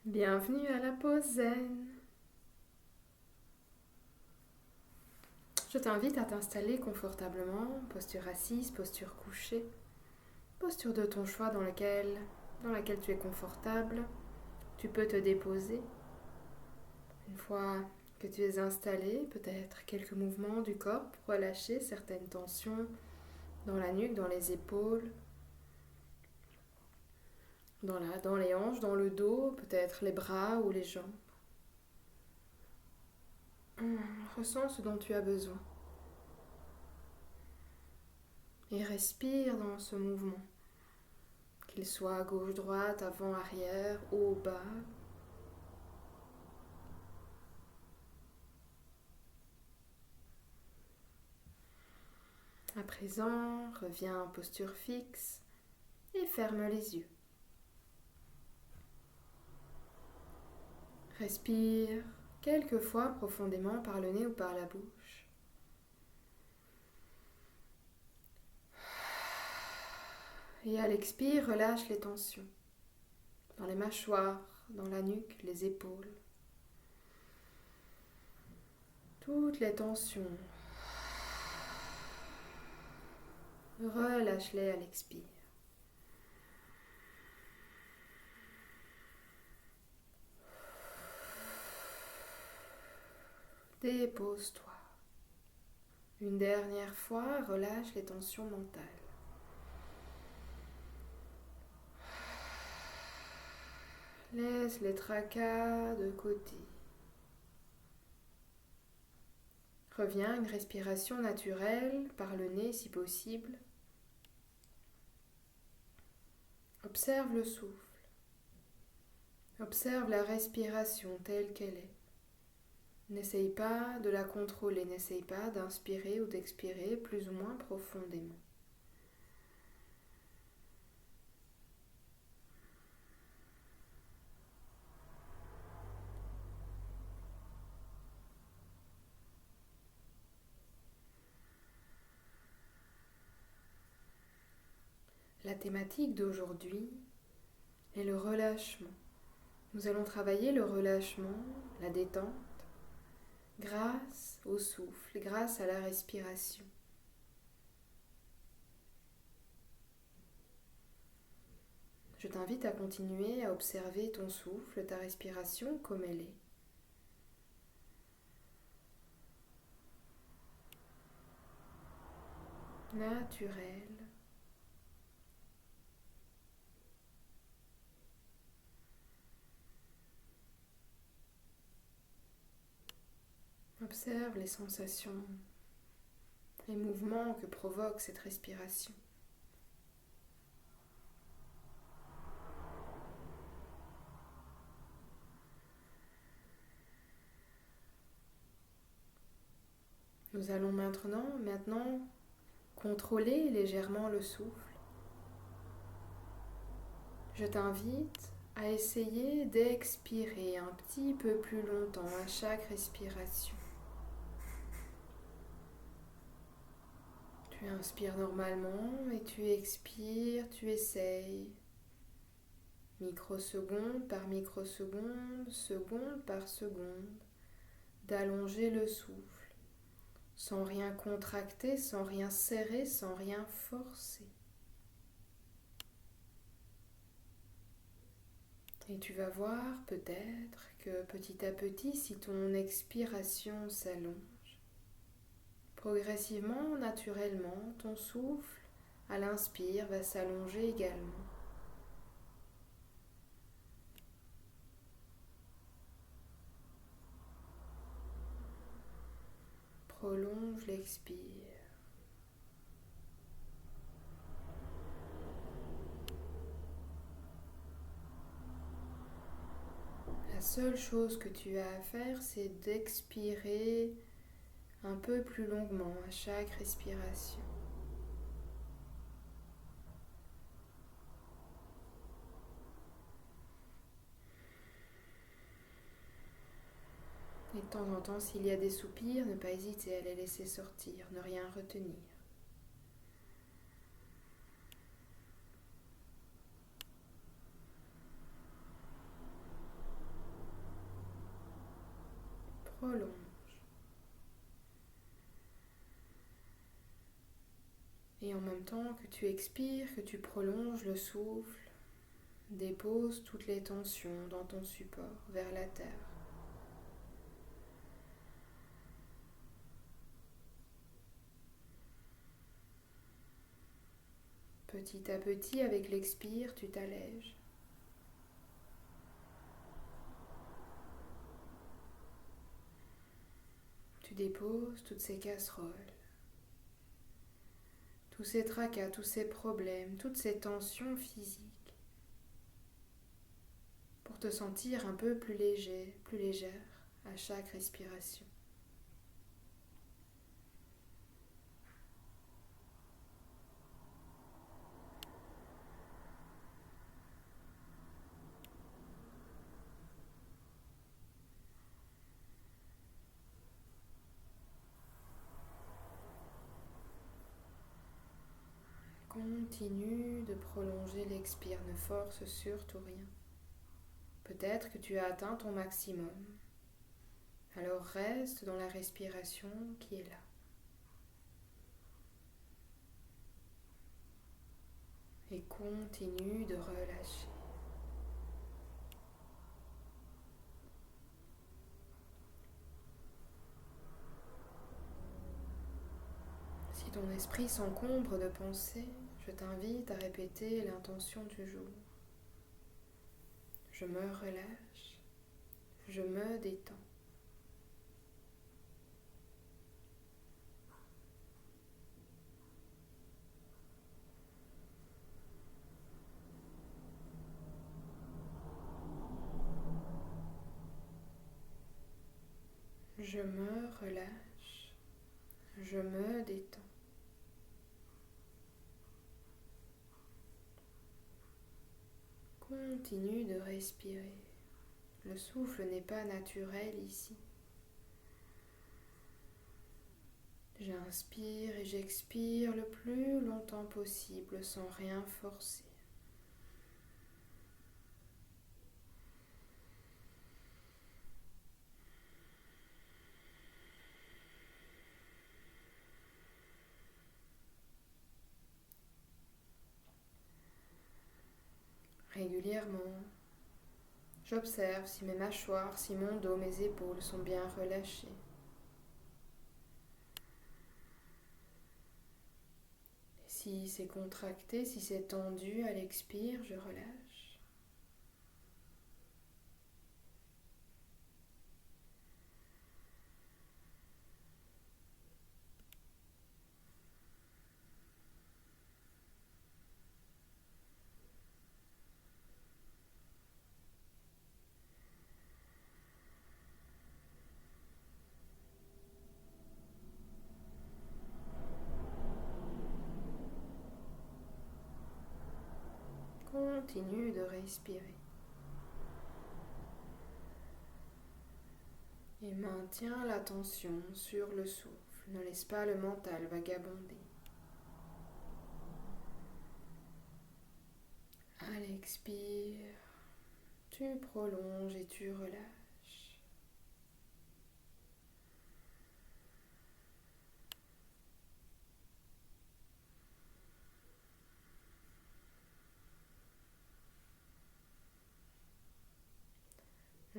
Bienvenue à la pause zen. Je t'invite à t'installer confortablement, posture assise, posture couchée, posture de ton choix dans laquelle tu es confortable. Tu peux te déposer. Une fois que tu es installé, peut-être quelques mouvements du corps pour relâcher certaines tensions dans la nuque, dans les épaules, dans les hanches, dans le dos, peut-être les bras ou les jambes. Ressens ce dont tu as besoin et respire dans ce mouvement. Qu'il soit gauche-droite, avant-arrière, haut-bas. À présent, reviens en posture fixe et ferme les yeux. Respire quelques fois profondément par le nez ou par la bouche. Et à l'expire, relâche les tensions dans les mâchoires, dans la nuque, les épaules. Toutes les tensions. Relâche-les à l'expire. Dépose-toi. Une dernière fois, relâche les tensions mentales. Laisse les tracas de côté. Reviens à une respiration naturelle par le nez si possible. Observe le souffle. Observe la respiration telle qu'elle est. N'essaye pas de la contrôler, n'essaye pas d'inspirer ou d'expirer plus ou moins profondément. La thématique d'aujourd'hui est le relâchement. Nous allons travailler le relâchement, la détente, grâce au souffle, grâce à la respiration. Je t'invite à continuer à observer ton souffle, ta respiration comme elle est. Naturelle. Observe les sensations, les mouvements que provoque cette respiration. Nous allons maintenant contrôler légèrement le souffle. Je t'invite à essayer d'expirer un petit peu plus longtemps à chaque respiration. Tu inspires normalement et tu expires, tu essayes. Microseconde par microseconde, seconde par seconde, d'allonger le souffle, sans rien contracter, sans rien serrer, sans rien forcer. Et tu vas voir peut-être que petit à petit, si ton expiration s'allonge, progressivement, naturellement, ton souffle à l'inspire va s'allonger également. Prolonge l'expire. La seule chose que tu as à faire, c'est d'expirer un peu plus longuement à chaque respiration. Et de temps en temps, s'il y a des soupirs, ne pas hésiter à les laisser sortir, ne rien retenir. prolonge. Et en même temps que tu expires, que tu prolonges le souffle, dépose toutes les tensions dans ton support vers la terre. Petit à petit, avec l'expire, tu t'allèges. Tu déposes toutes ces casseroles, tous ces tracas, tous ces problèmes, toutes ces tensions physiques, pour te sentir un peu plus léger, plus légère à chaque respiration. Continue de prolonger l'expire, ne force surtout rien. Peut-être que tu as atteint ton maximum. Alors reste dans la respiration qui est là. Et continue de relâcher. Si ton esprit s'encombre de pensées, je t'invite à répéter l'intention du jour. Je me relâche, je me détends. Je me relâche, je me détends. Continue de respirer. Le souffle n'est pas naturel ici. J'inspire et j'expire le plus longtemps possible sans rien forcer. Régulièrement, j'observe si mes mâchoires, si mon dos, mes épaules sont bien relâchées. Si c'est contracté, si c'est tendu à l'expire, je relâche. Continue de respirer. Et maintiens l'attention sur le souffle. Ne laisse pas le mental vagabonder. À l'expire, tu prolonges et tu relâches.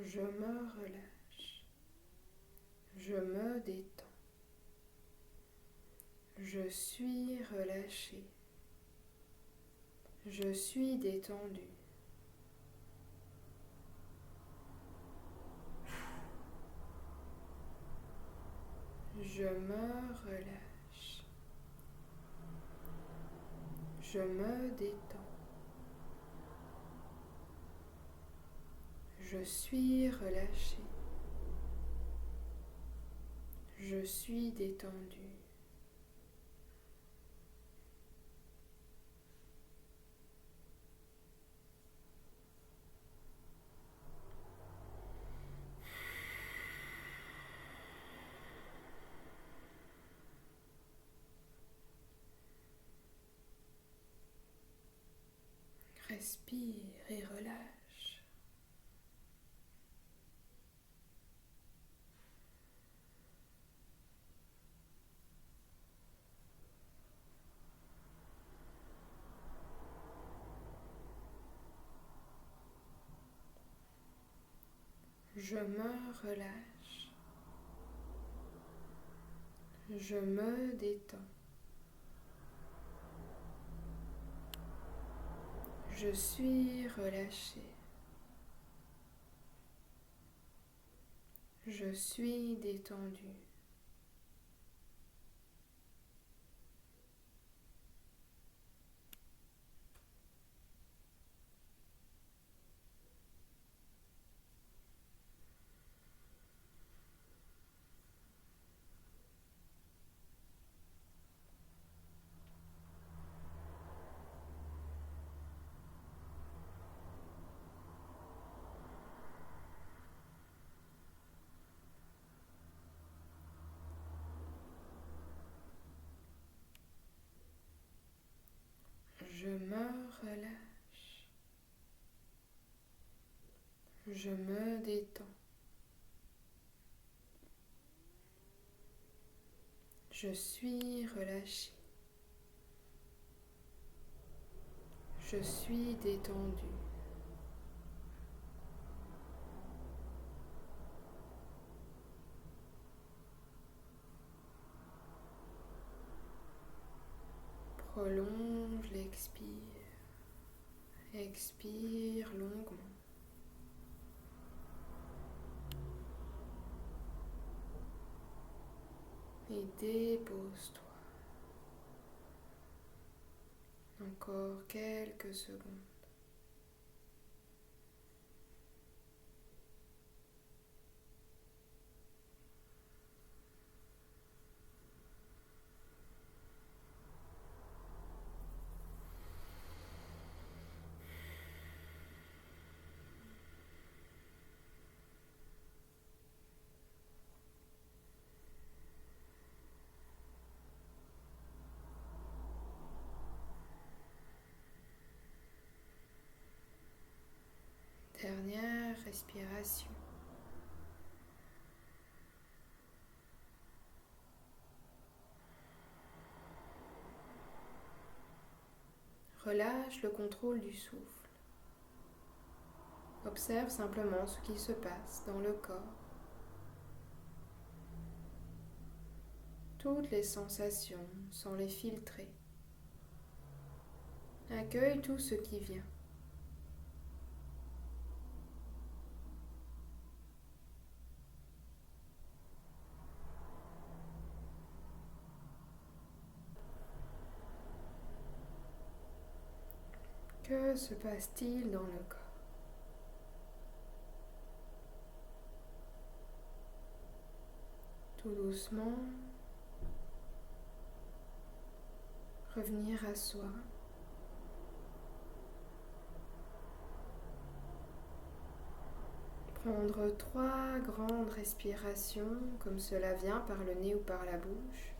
Je me relâche. Je me détends. Je suis relâché. Je suis détendu. Je me relâche. Je me détends. Je suis relâché. Je suis détendu. Respire et relâche. Je me relâche. Je me détends. Je suis relâché. Je suis détendu. Je me relâche. Je me détends. Je suis relâché. Je suis détendu. Prolonge l'expire. Expire longuement. Et dépose-toi. Encore quelques secondes. Dernière respiration. Relâche le contrôle du souffle. Observe simplement ce qui se passe dans le corps. Toutes les sensations sans les filtrer. Accueille tout ce qui vient. Que se passe-t-il dans le corps? Tout doucement, revenir à soi. Prendre 3 grandes respirations, comme cela vient par le nez ou par la bouche.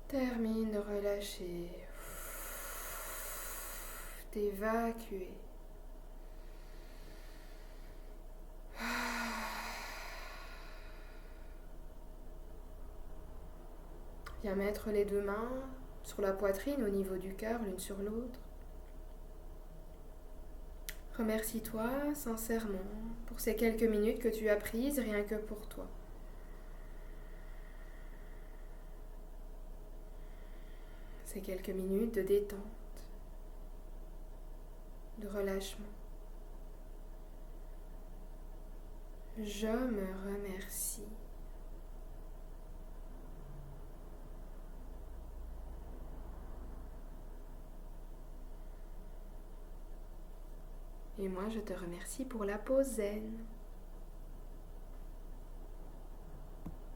Termine de relâcher, d'évacuer. Viens mettre les 2 mains sur la poitrine au niveau du cœur, l'une sur l'autre. Remercie-toi sincèrement pour ces quelques minutes que tu as prises rien que pour toi. Ces quelques minutes de détente, de relâchement. Je me remercie. Et moi, je te remercie pour la pause zen.